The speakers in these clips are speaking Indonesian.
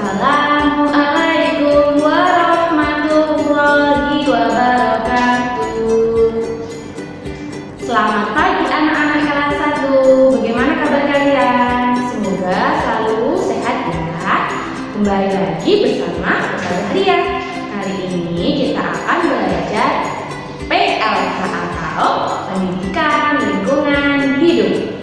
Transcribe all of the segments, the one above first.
Assalamualaikum warahmatullahi wabarakatuh. Selamat pagi anak-anak kelas 1. Bagaimana kabar kalian? Semoga selalu sehat ya. Kembali lagi bersama Ustazah Ria. Hari ini kita akan belajar PLK atau Pendidikan Lingkungan Hidup.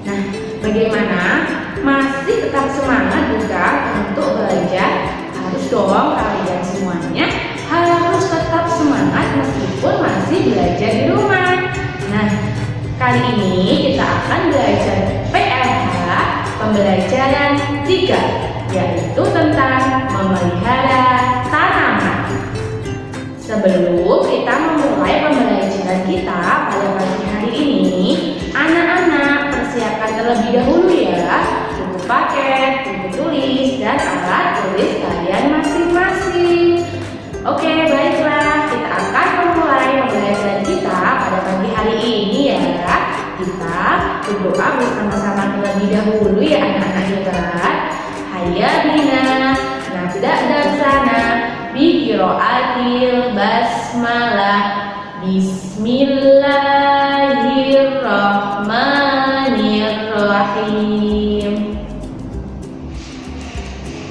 Nah, bagaimana? Masih tetap semangat bukan untuk belajar? Harus dong, kalian semuanya harus tetap semangat meskipun masih belajar di rumah. Nah, kali ini kita akan belajar PLH pembelajaran 3, yaitu tentang memelihara tanaman. Sebelum kita memulai pembelajaran kita pada pagi hari ini, anak-anak persiapkan terlebih dahulu ya buku paket, buku tulis, dan alat tulis kalian masing-masing. Oke, baiklah, kita akan memulai pembelajaran kita pada pagi hari ini ya. Kita berdoa bersama-sama terlebih dahulu ya anak-anak hebat. Hayya bina nabda darsana biqiraatil basmalah. Bismillahirrahmanirrahim.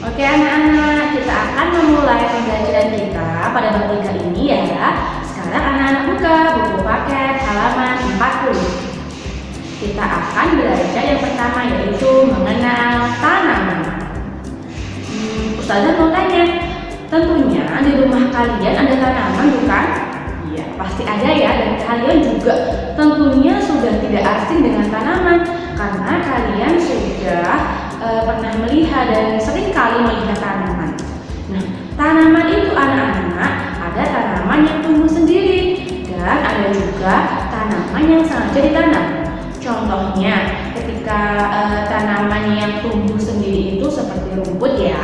Oke anak-anak, kita akan memulai pembelajaran kita pada pagi kali ini ya. Sekarang anak-anak buka buku paket halaman 40. Kita akan belajar yang pertama yaitu mengenal tanaman. Ustazah mau tanya, tentunya di rumah kalian ada tanaman bukan? Iya, pasti ada ya, dan kalian juga tentunya sudah tidak asing dengan tanaman karena kalian sudah pernah melihat dan sering kali melihat tanaman. Nah, tanaman itu anak-anak ada tanaman yang tumbuh sendiri dan ada juga tanaman yang sengaja ditanam. Contohnya, ketika tanaman yang tumbuh sendiri itu seperti rumput ya.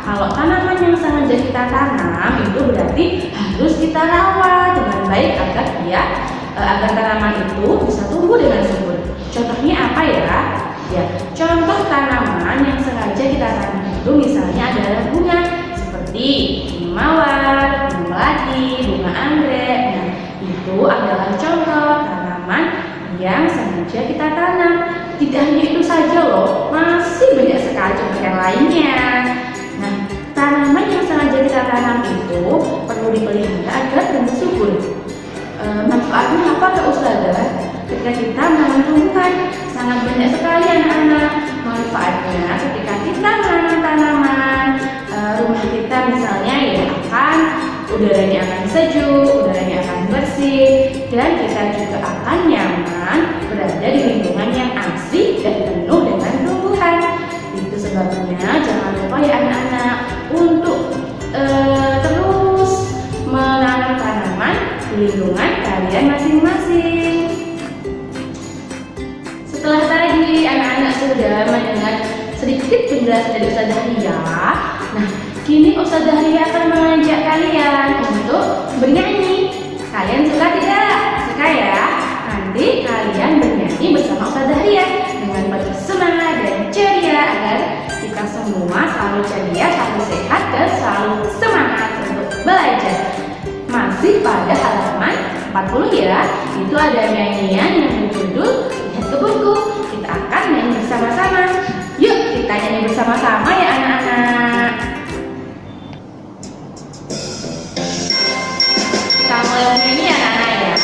Kalau tanaman yang sengaja kita tanam itu berarti harus kita rawat dengan baik agar tanaman itu bisa tumbuh dengan subur. Contohnya apa ya? Ya, contoh tanaman yang sengaja kita tanam itu misalnya adalah bunga seperti bunga mawar, bunga melati, bunga anggrek. Nah, itu adalah contoh tanaman yang sengaja kita tanam. Tidak hanya itu saja loh, masih banyak sekali contoh yang lainnya. Nah, tanaman yang sengaja kita tanam itu perlu dipelihara agar tumbuh subur. Manfaatnya apa ke Ustazah? Ketika kita menanam tumbuhan, sangat banyak sekali anak-anak. Manfaatnya ketika kita menanam tanaman, rumah kita misalnya ya udaranya akan sejuk, udaranya akan bersih, dan kita juga akan nyaman berada di lingkungan yang asri dan penuh dengan tumbuhan. Itu sebabnya jangan lupa ya anak-anak untuk terus menanam tanaman di lingkungan kalian masing-masing. Setelah tadi anak-anak sudah mendengar sedikit penjelasan dari Ustazah Ria, nah kini Ustazah Ria akan mengajak kalian untuk bernyanyi. Kalian suka tidak? Suka ya? Nanti kalian bernyanyi bersama Ustazah Ria dengan penuh semangat dan ceria agar kita semua selalu ceria, selalu sehat, dan selalu semangat untuk belajar. Masih pada halaman 40 ya, itu ada nyanyian yang berjudul Lihat ke Buku. Kita akan nyanyi bersama-sama. Yuk kita nyanyi bersama-sama ya anak-anak. Kita mulai menyanyi ya anak-anak ya.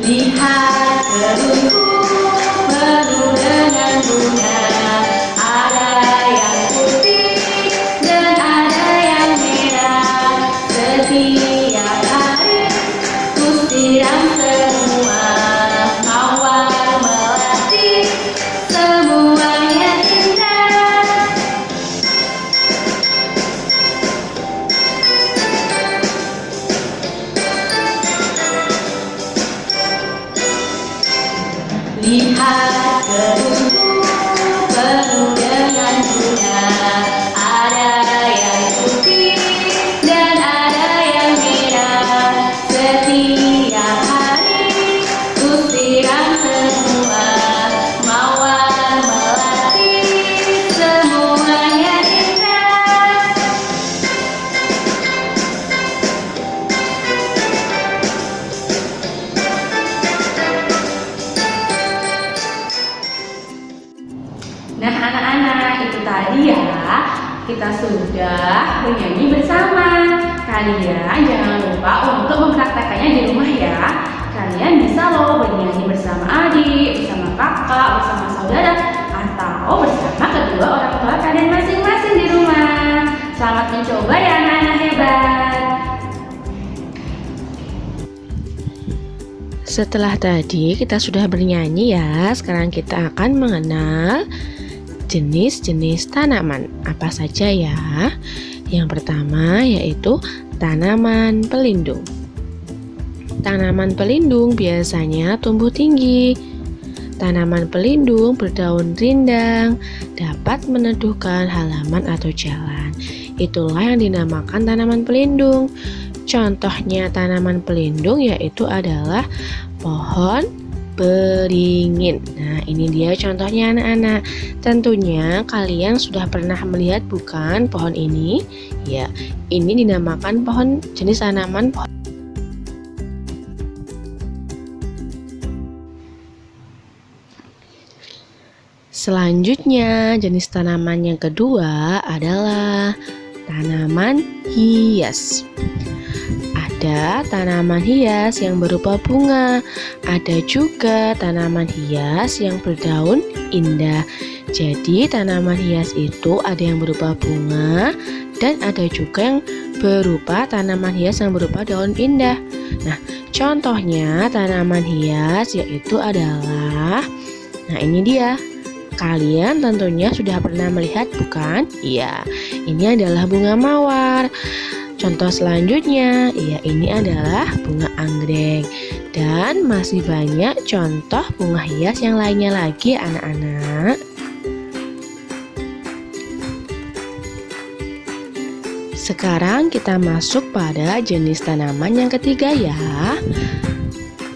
Lihat ke buku penuh dengan bunga. Ada yang putih dan ada yang merah. Setiap hari ku siram semua. Mawar melati semuanya indah. Lihat ke buku penuh dengan bunga. Ada yang putih dan ada yang merah. Setiap hari ku siram semua. bernyanyi bersama. Kalian jangan lupa untuk mempraktekannya di rumah ya. Kalian bisa loh bernyanyi bersama adik, bersama kakak, bersama saudara, atau bersama kedua orang tua kalian masing-masing di rumah. Selamat mencoba ya anak-anak hebat. Setelah tadi kita sudah bernyanyi ya, sekarang kita akan mengenal jenis-jenis tanaman. Apa saja ya? Yang pertama yaitu tanaman pelindung. Tanaman pelindung biasanya tumbuh tinggi. Tanaman pelindung berdaun rindang, dapat meneduhkan halaman atau jalan. Itulah yang dinamakan tanaman pelindung. Contohnya tanaman pelindung yaitu adalah pohon beringin. Nah, ini dia contohnya anak-anak. Tentunya kalian sudah pernah melihat bukan pohon ini? Ya, ini dinamakan pohon jenis tanaman pohon. Selanjutnya, jenis tanaman yang kedua adalah tanaman hias. Ada tanaman hias yang berupa bunga, ada juga tanaman hias yang berdaun indah. Jadi tanaman hias itu ada yang berupa bunga dan ada juga yang berupa tanaman hias yang berupa daun indah. Nah, contohnya tanaman hias yaitu adalah, nah ini dia. Kalian tentunya sudah pernah melihat bukan? Iya, ini adalah bunga mawar. Contoh selanjutnya, ya ini adalah bunga anggrek. Dan masih banyak contoh bunga hias yang lainnya lagi anak-anak. Sekarang kita masuk pada jenis tanaman yang ketiga ya.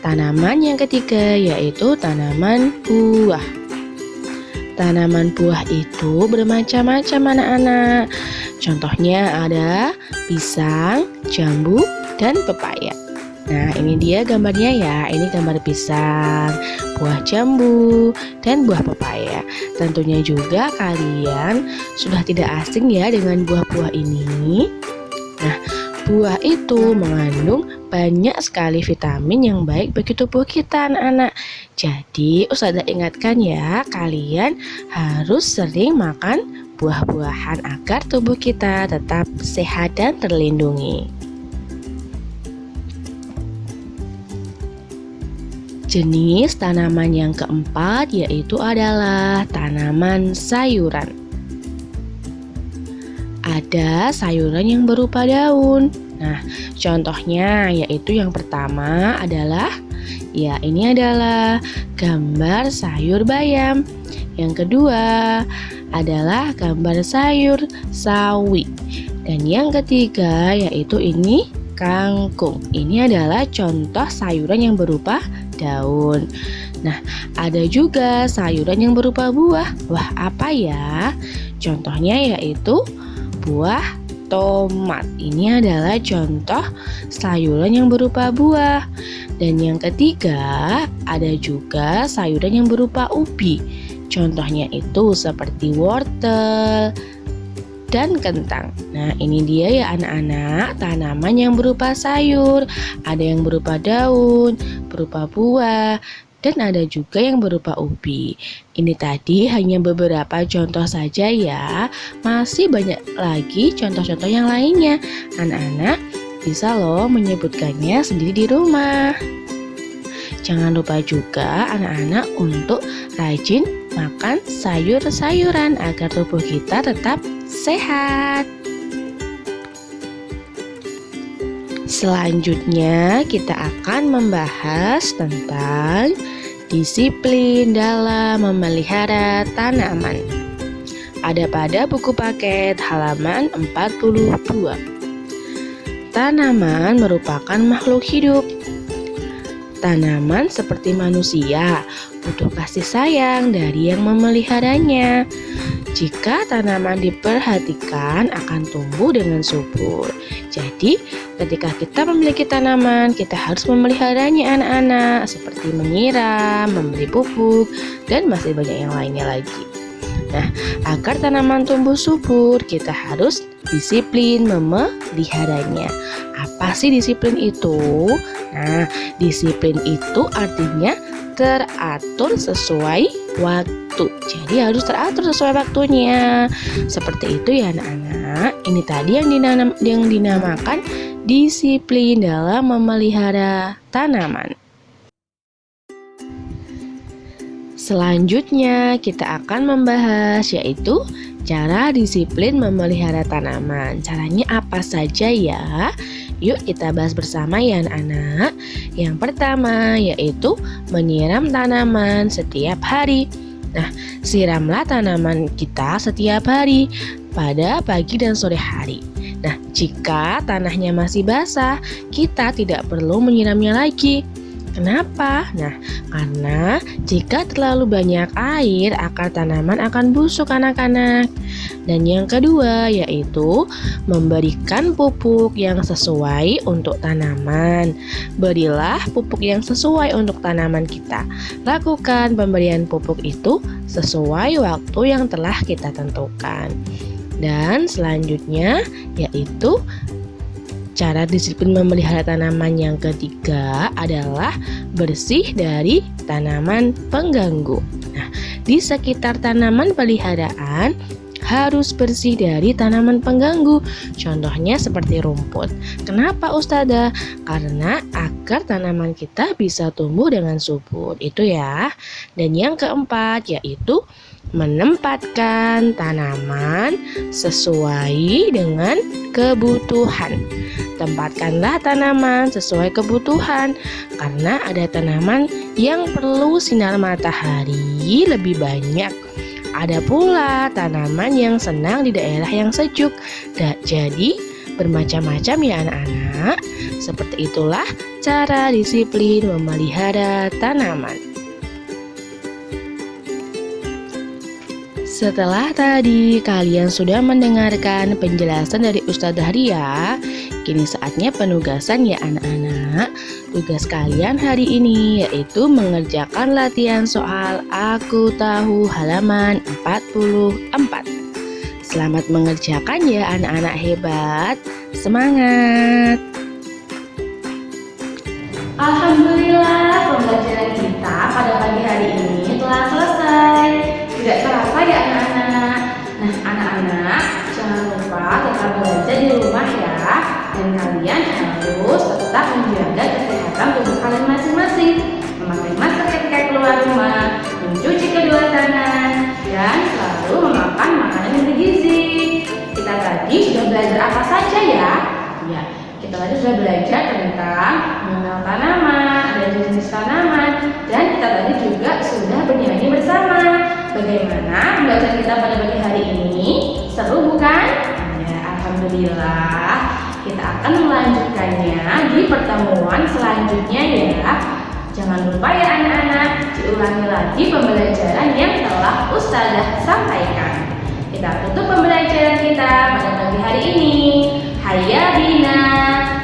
Tanaman yang ketiga yaitu tanaman buah. Tanaman buah itu bermacam-macam anak-anak. Contohnya ada pisang, jambu, dan pepaya. Nah, ini dia gambarnya ya. Ini gambar pisang, buah jambu, dan buah pepaya. Tentunya juga kalian sudah tidak asing ya dengan buah-buah ini. Nah, buah itu mengandung banyak sekali vitamin yang baik bagi tubuh kita anak-anak. Jadi Ustazah ingatkan ya, kalian harus sering makan buah-buahan agar tubuh kita tetap sehat dan terlindungi. Jenis tanaman yang keempat yaitu adalah tanaman sayuran. Ada sayuran yang berupa daun. Nah, contohnya yaitu yang pertama adalah, ya ini adalah gambar sayur bayam. Yang kedua adalah gambar sayur sawi. Dan yang ketiga yaitu ini kangkung. Ini adalah contoh sayuran yang berupa daun. Nah, ada juga sayuran yang berupa buah. Wah, apa ya? Contohnya yaitu buah tomat. Ini adalah contoh sayuran yang berupa buah. Dan yang ketiga ada juga sayuran yang berupa ubi. Contohnya itu seperti wortel dan kentang. Nah, ini dia ya anak-anak, tanaman yang berupa sayur. Ada yang berupa daun, berupa buah, dan ada juga yang berupa ubi. Ini tadi hanya beberapa contoh saja ya. Masih banyak lagi contoh-contoh yang lainnya. Anak-anak bisa loh menyebutkannya sendiri di rumah. Jangan lupa juga anak-anak untuk rajin makan sayur-sayuran agar tubuh kita tetap sehat. Selanjutnya kita akan membahas tentang disiplin dalam memelihara tanaman. Ada pada buku paket halaman 42. Tanaman merupakan makhluk hidup. Tanaman seperti manusia butuh kasih sayang dari yang memeliharanya. Jika tanaman diperhatikan akan tumbuh dengan subur. Jadi ketika kita memiliki tanaman, kita harus memeliharanya anak-anak, seperti menyiram, memberi pupuk, dan masih banyak yang lainnya lagi. Nah, agar tanaman tumbuh subur, kita harus disiplin memeliharanya. Apa sih disiplin itu? Nah, disiplin itu artinya teratur sesuai waktu. Jadi harus teratur sesuai waktunya. Seperti itu ya anak-anak. Ini tadi yang dinamakan disiplin dalam memelihara tanaman. Selanjutnya kita akan membahas yaitu cara disiplin memelihara tanaman. Caranya apa saja ya? Yuk kita bahas bersama ya anak-anak. Yang pertama yaitu menyiram tanaman setiap hari. Nah, siramlah tanaman kita setiap hari pada pagi dan sore hari. Nah, jika tanahnya masih basah, kita tidak perlu menyiramnya lagi. Kenapa? Nah, karena jika terlalu banyak air, akar tanaman akan busuk anak-anak. Dan yang kedua yaitu memberikan pupuk yang sesuai untuk tanaman. Berilah pupuk yang sesuai untuk tanaman kita. Lakukan pemberian pupuk itu sesuai waktu yang telah kita tentukan. Dan selanjutnya yaitu cara disiplin memelihara tanaman yang ketiga adalah bersih dari tanaman pengganggu. Nah, di sekitar tanaman peliharaan harus bersih dari tanaman pengganggu. Contohnya seperti rumput. Kenapa Ustazah? Karena agar tanaman kita bisa tumbuh dengan subur. Itu ya. Dan yang keempat yaitu menempatkan tanaman sesuai dengan kebutuhan. Tempatkanlah tanaman sesuai kebutuhan karena ada tanaman yang perlu sinar matahari lebih banyak. Ada pula tanaman yang senang di daerah yang sejuk. Jadi bermacam-macam ya anak-anak. Seperti itulah cara disiplin memelihara tanaman. Setelah tadi kalian sudah mendengarkan penjelasan dari Ustazah Ria, kini saatnya penugasan ya anak-anak. Tugas kalian hari ini yaitu mengerjakan latihan soal Aku Tahu halaman 44. Selamat mengerjakan ya anak-anak hebat. Semangat! Alhamdulillah, pembelajaran kita pada pagi hari ini telah selesai. Tidak terasa ya anak-anak. Nah anak-anak, jangan lupa tetap belajar di rumah ya. Dan kalian harus tetap menjaga kesehatan tubuh kalian masing-masing. Memakai masker ketika keluar rumah, mencuci kedua tangan, dan selalu memakan makanan yang bergizi. Kita tadi sudah belajar apa saja ya? Ya, kita tadi sudah belajar tentang mengenal tanaman, ada jenis tanaman, dan kita tadi juga sudah bernyanyi bersama. Bagaimana pembelajaran kita pada pagi hari ini? Seru bukan? Ya, alhamdulillah. Kita akan melanjutkannya di pertemuan selanjutnya ya. Jangan lupa ya anak-anak, diulangi lagi pembelajaran yang telah Ustazah sampaikan. Kita tutup pembelajaran kita pada pagi hari ini. Hayya bina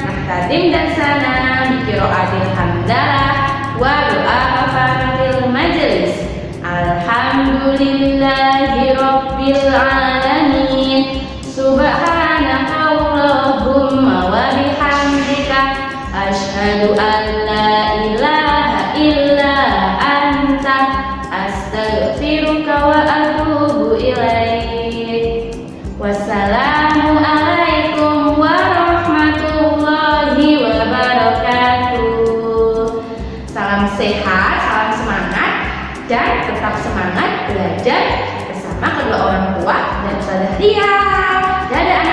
nahtadim dan sana biqiraatil hamdalah wa doa kafaratil majelis. Alhamdulillahi rabbil alamin. Subhanaka Allahumma wa bihamdika asyhadu an la ilaha illa anta astaghfiruka wa atubu ilaik. Wassalamu alaikum warahmatullahi wabarakatuh. Salam sehat, salam semangat, dan tetap semangat belajar bersama kedua orang tua dan Ustazah Ria. Dadah anak-anak.